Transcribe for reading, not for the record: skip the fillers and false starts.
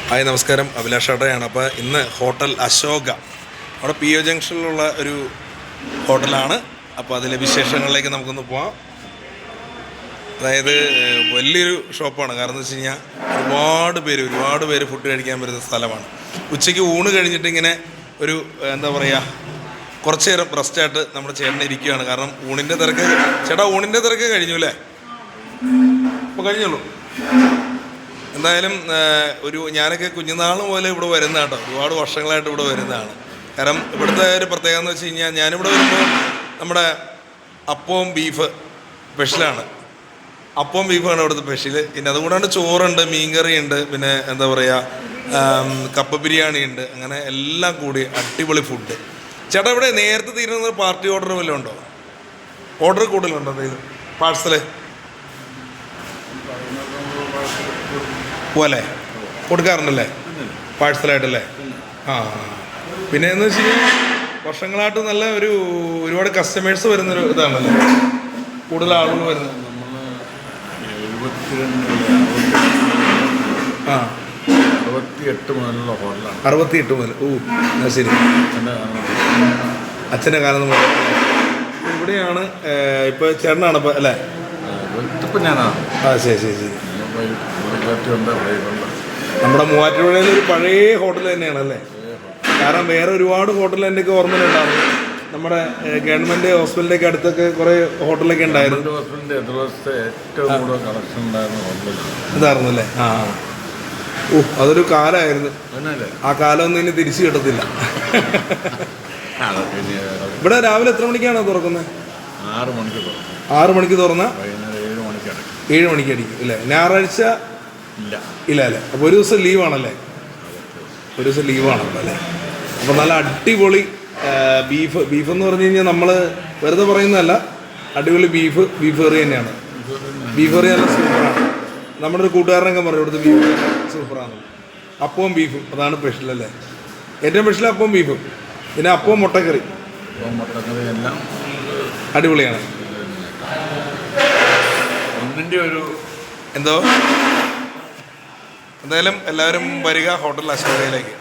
Hi നമസ്കാരം, അഭിലാഷ് ഷാട്ടയാണ്. അപ്പോൾ ഇന്ന് ഹോട്ടൽ അശോക അവിടെ പി ഒ ജംഗ്ഷനിലുള്ള ഒരു ഹോട്ടലാണ്. അപ്പോൾ അതിലെ വിശേഷങ്ങളിലേക്ക് നമുക്കൊന്ന് പോവാം. അതായത് വലിയൊരു ഷോപ്പാണ്. കാരണം എന്ന് വെച്ച് കഴിഞ്ഞാൽ ഒരുപാട് പേര് ഫുഡ് കഴിക്കാൻ വരുന്ന സ്ഥലമാണ്. ഉച്ചയ്ക്ക് ഊണ് കഴിഞ്ഞിട്ട് ഇങ്ങനെ ഒരു എന്താ പറയുക, കുറച്ച് നേരം റെസ്റ്റായിട്ട് നമ്മുടെ ചേട്ടൻ ഇരിക്കുകയാണ്. കാരണം ഊണിൻ്റെ തിരക്ക്, ചേട്ടാ ഊണിൻ്റെ തിരക്ക് കഴിഞ്ഞു അല്ലേ? അപ്പോൾ കഴിഞ്ഞുള്ളൂ. എന്തായാലും ഞാനൊക്കെ കുഞ്ഞുനാൾ മുതലേ ഇവിടെ വരുന്ന കേട്ടോ, ഒരുപാട് വർഷങ്ങളായിട്ട് ഇവിടെ വരുന്നതാണ്. കാരണം ഇവിടുത്തെ ഒരു പ്രത്യേകത എന്ന് വെച്ച് കഴിഞ്ഞാൽ, ഞാനിവിടെ വരുമ്പോൾ നമ്മുടെ അപ്പവും ബീഫ് സ്പെഷ്യലാണ്. അപ്പവും ബീഫാണ് ഇവിടുത്തെ സ്പെഷ്യൽ. പിന്നെ അതുകൂടാണ്ട് ചോറുണ്ട്, മീൻകറിയുണ്ട്, പിന്നെ എന്താ പറയുക, കപ്പ ബിരിയാണി ഉണ്ട്. അങ്ങനെ എല്ലാം കൂടി അടിപൊളി ഫുഡ്. ചേട്ടാ ഇവിടെ നേരത്തെ തീരുന്ന പാർട്ടി ഓർഡർ വല്ലതും ഉണ്ടോ? ഓർഡർ കൂടുതലുണ്ടോ എന്തെങ്കിലും പാഴ്സല് പോലെ കൊടുക്കാറുണ്ടല്ലേ പാഴ്സലായിട്ടല്ലേ? പിന്നെ എന്ന് വെച്ച് കഴിഞ്ഞാൽ വർഷങ്ങളായിട്ട് നല്ല ഒരുപാട് കസ്റ്റമേഴ്സ് വരുന്നൊരു ഇതാണല്ലേ, കൂടുതൽ ആളുകൾ വരുന്നത്. 68 മുതലുള്ള ഹോട്ടലാണ്. 68 മുതൽ. ശരി, അച്ഛൻ്റെ കാലം മുതൽ ഇവിടെയാണ്. ഇപ്പോൾ ചേട്ടനാണ് ഇപ്പം അല്ലേ? ഇപ്പം ഞാനാണ്. ശരി. നമ്മുടെ മൂവാറ്റുപുഴയിൽ ഒരു പഴയ ഹോട്ടൽ തന്നെയാണല്ലേ? കാരണം വേറെ ഒരുപാട് ഹോട്ടൽ എൻ്റെയൊക്കെ ഓർമ്മയിലുണ്ടായിരുന്നു. നമ്മുടെ ഗവൺമെൻറ് ഹോസ്പിറ്റലിൻ്റെയൊക്കെ അടുത്തൊക്കെ കുറേ ഹോട്ടലൊക്കെ ഉണ്ടായിരുന്നു. ഇതായിരുന്നു അല്ലേ? അതൊരു കാലമായിരുന്നു. ആ കാലമൊന്നും ഇനി തിരിച്ചു കിട്ടത്തില്ല. ഇവിടെ രാവിലെ എത്ര മണിക്കാണ് തുറക്കുന്നത്? 6 മണിക്ക് തുറന്ന 7 മണിക്ക് അടിക്കും അല്ലേ? ഞായറാഴ്ച ഇല്ല അല്ലേ? അപ്പോൾ ഒരു ദിവസം ലീവാണല്ലേ? ഒരു ദിവസം ലീവാണല്ലോ അല്ലേ? അപ്പോൾ നല്ല അടിപൊളി ബീഫ് എന്ന് പറഞ്ഞു കഴിഞ്ഞാൽ നമ്മൾ വെറുതെ പറയുന്നതല്ല, അടിപൊളി ബീഫ് കറി തന്നെയാണ്. ബീഫ് കറി നല്ല സൂപ്പറാണ്. നമ്മുടെ ഒരു കൂട്ടുകാരനൊക്കെ പറയും ഇവിടുത്തെ ബീഫ് സൂപ്പറാണ്. അപ്പവും ബീഫും അതാണ് സ്പെഷ്യൽ അല്ലേ? ഏറ്റവും സ്പെഷ്യൽ അപ്പവും ബീഫും, പിന്നെ അപ്പവും മുട്ടക്കറി എല്ലാം അടിപൊളിയാണ്. എന്തോ എന്തായാലും എല്ലാവരും വരിക ഹോട്ടൽ അശോകയിലേക്ക്.